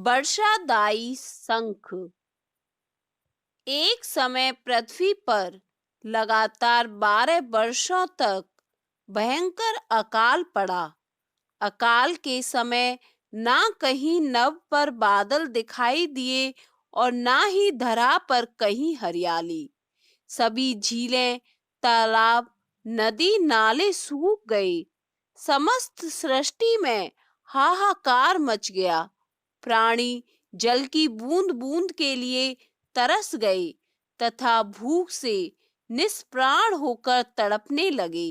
वर्षादायी शंख। एक समय पृथ्वी पर लगातार 12 वर्षों तक भयंकर अकाल पड़ा। अकाल के समय ना कहीं नभ पर बादल दिखाई दिए और ना ही धरा पर कहीं हरियाली। सभी झीलें, तालाब, नदी नाले सूख गए। समस्त सृष्टि में हाहाकार मच गया। प्राणी जल की बूंद बूंद के लिए तरस गए तथा भूख से निष्प्राण होकर तड़पने लगे।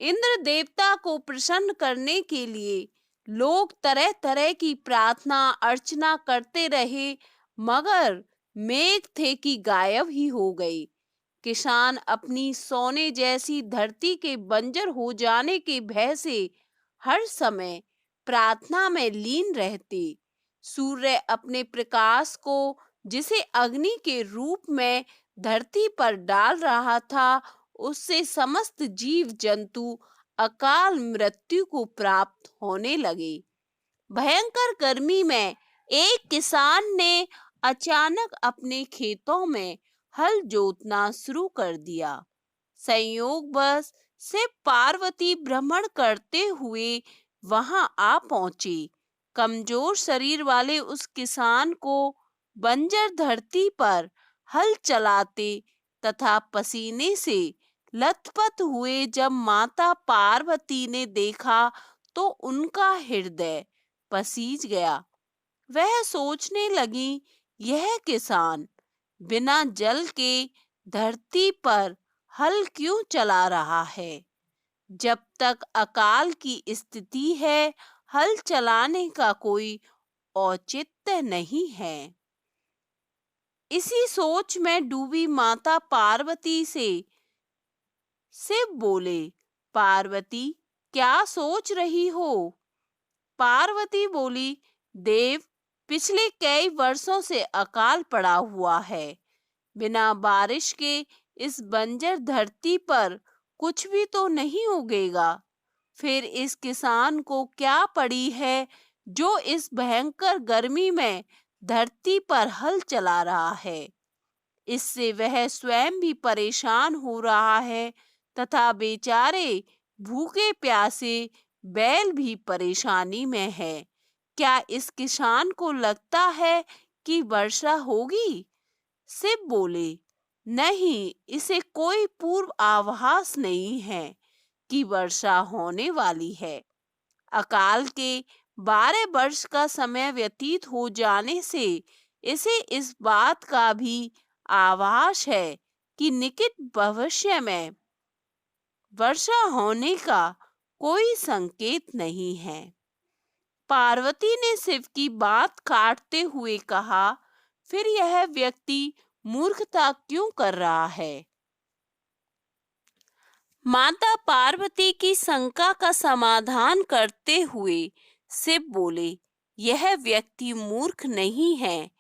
इंद्र देवता को प्रसन्न करने के लिए लोग तरह तरह की प्रार्थना अर्चना करते रहे, मगर मेघ थे कि गायब ही हो गए। किसान अपनी सोने जैसी धरती के बंजर हो जाने के भय से हर समय प्रार्थना में लीन रहते। सूर्य अपने प्रकाश को जिसे अग्नि के रूप में धरती पर डाल रहा था, उससे समस्त जीव जंतु अकाल मृत्यु को प्राप्त होने लगे। भयंकर गर्मी में एक किसान ने अचानक अपने खेतों में हल जोतना शुरू कर दिया। संयोगवश से पार्वती भ्रमण करते हुए वहां आ पहुंची। कमजोर शरीर वाले उस किसान को बंजर धरती पर हल चलाते तथा पसीने से लथपथ हुए जब माता पार्वती ने देखा तो उनका हृदय पसीज गया। वह सोचने लगी, यह किसान बिना जल के धरती पर हल क्यों चला रहा है? जब तक अकाल की स्थिति है, हल चलाने का कोई औचित्य नहीं है। इसी सोच में डूबी माता पार्वती से शिव बोले, पार्वती क्या सोच रही हो? पार्वती बोली, देव, पिछले कई वर्षों से अकाल पड़ा हुआ है। बिना बारिश के इस बंजर धरती पर कुछ भी तो नहीं उगेगा। फिर इस किसान को क्या पड़ी है जो इस भयंकर गर्मी में धरती पर हल चला रहा है? इससे वह स्वयं भी परेशान हो रहा है तथा बेचारे भूखे प्यासे बैल भी परेशानी में है। क्या इस किसान को लगता है कि वर्षा होगी? शिव बोले, नहीं, इसे कोई पूर्व आभास नहीं है कि वर्षा होने वाली है। अकाल के 12 वर्ष का समय व्यतीत हो जाने से इसे इस बात का भी आभास है कि निकट भविष्य में वर्षा होने का कोई संकेत नहीं है। पार्वती ने शिव की बात काटते हुए कहा, फिर यह व्यक्ति मूर्खता क्यों कर रहा है? माता पार्वती की शंका का समाधान करते हुए शिव बोले, यह व्यक्ति मूर्ख नहीं है,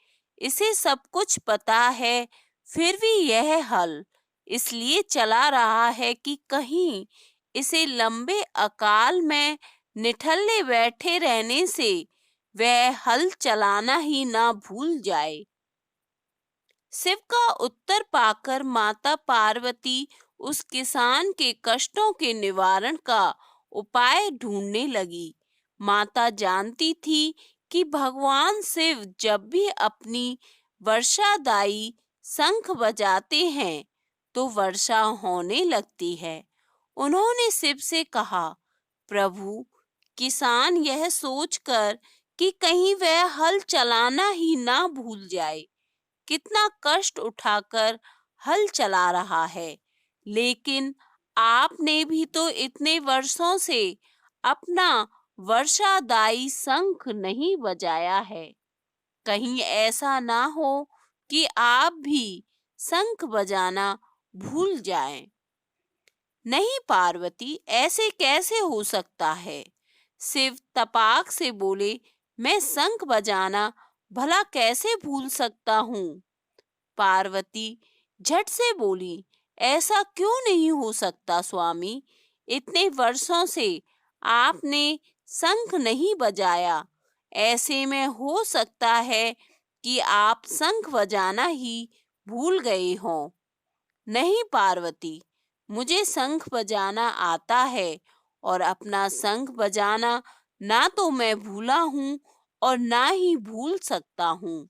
इसे सब कुछ पता है, फिर भी यह हल इसलिए चला रहा है कि कहीं इसे लंबे अकाल में निठल्ले बैठे रहने से वह हल चलाना ही ना भूल जाए। शिव का उत्तर पाकर माता पार्वती उस किसान के कष्टों के निवारण का उपाय ढूंढने लगी। माता जानती थी कि भगवान शिव जब भी अपनी वर्षादायी शंख बजाते हैं तो वर्षा होने लगती है। उन्होंने शिव से कहा, प्रभु, किसान यह सोचकर कि कहीं वह हल चलाना ही ना भूल जाए, कितना कष्ट उठाकर हल चला रहा है, लेकिन आपने भी तो इतने वर्षों से अपना वर्षादायी शंख नहीं बजाया है। कहीं ऐसा ना हो कि आप भी शंख बजाना भूल जाएं। नहीं पार्वती, ऐसे कैसे हो सकता है? शिव तपाक से बोले, मैं शंख बजाना भला कैसे भूल सकता हूँ? पार्वती झट से बोली, ऐसा क्यों नहीं हो सकता स्वामी? इतने वर्षों से आपने शंख नहीं बजाया, ऐसे में हो सकता है कि आप शंख बजाना ही भूल गए हों। नहीं पार्वती, मुझे शंख बजाना आता है और अपना शंख बजाना ना तो मैं भूला हूँ और ना ही भूल सकता हूँ।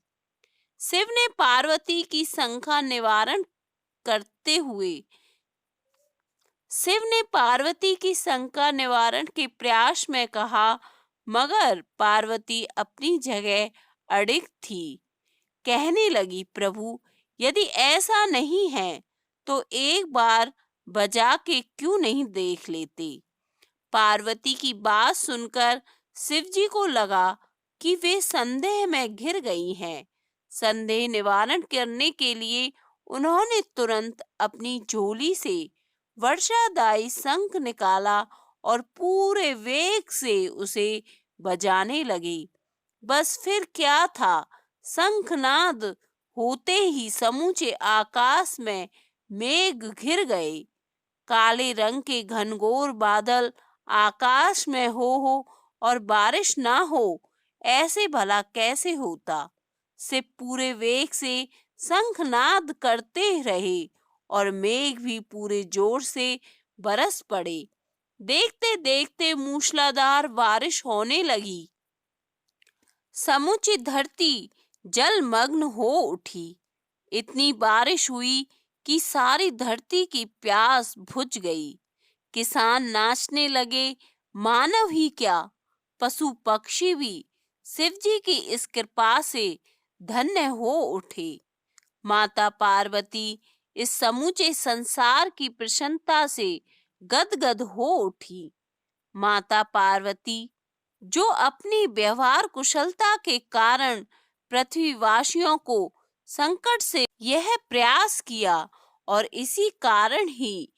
शिव ने पार्वती की शंका निवारण करते हुए शिव ने पार्वती की शंका निवारण के प्रयास में कहा, मगर पार्वती अपनी जगह अडिग थी। कहने लगी, प्रभु, यदि ऐसा नहीं है तो एक बार बजा के क्यों नहीं देख लेते। पार्वती की बात सुनकर शिवजी को लगा कि वे संदेह में घिर गई हैं। संदेह निवारण करने के लिए उन्होंने तुरंत अपनी झोली से वर्षादायी शंख निकाला और पूरे वेग से उसे बजाने लगे। बस फिर क्या था, शंखनाद होते ही समूचे आकाश में मेघ घिर गए। काले रंग के घनघोर बादल आकाश में हो और बारिश ना हो, ऐसे भला कैसे होता। से पूरे वेग से शंखनाद करते रहे और मेघ भी पूरे जोर से बरस पड़े। देखते देखते मूसलाधार बारिश होने लगी। समूची धरती जलमग्न हो उठी। इतनी बारिश हुई कि सारी धरती की प्यास बुझ गई। किसान नाचने लगे, मानव ही क्या, पशु पक्षी भी शिवजी की इस कृपा से धन्य हो उठे। माता पार्वती इस समूचे संसार की प्रसन्नता से गदगद हो उठी। माता पार्वती, जो अपनी व्यवहार कुशलता के कारण पृथ्वीवासियों को संकट से यह प्रयास किया, और इसी कारण ही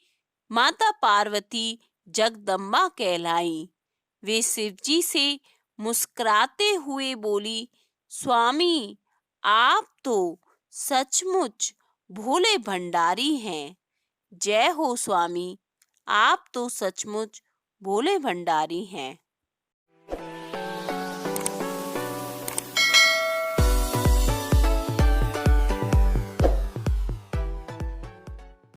माता पार्वती जगदम्बा कहलाई। वे शिवजी से मुस्कुराते हुए बोली, स्वामी, आप तो सचमुच भोले भंडारी हैं। जय हो स्वामी, आप तो सचमुच भोले भंडारी हैं।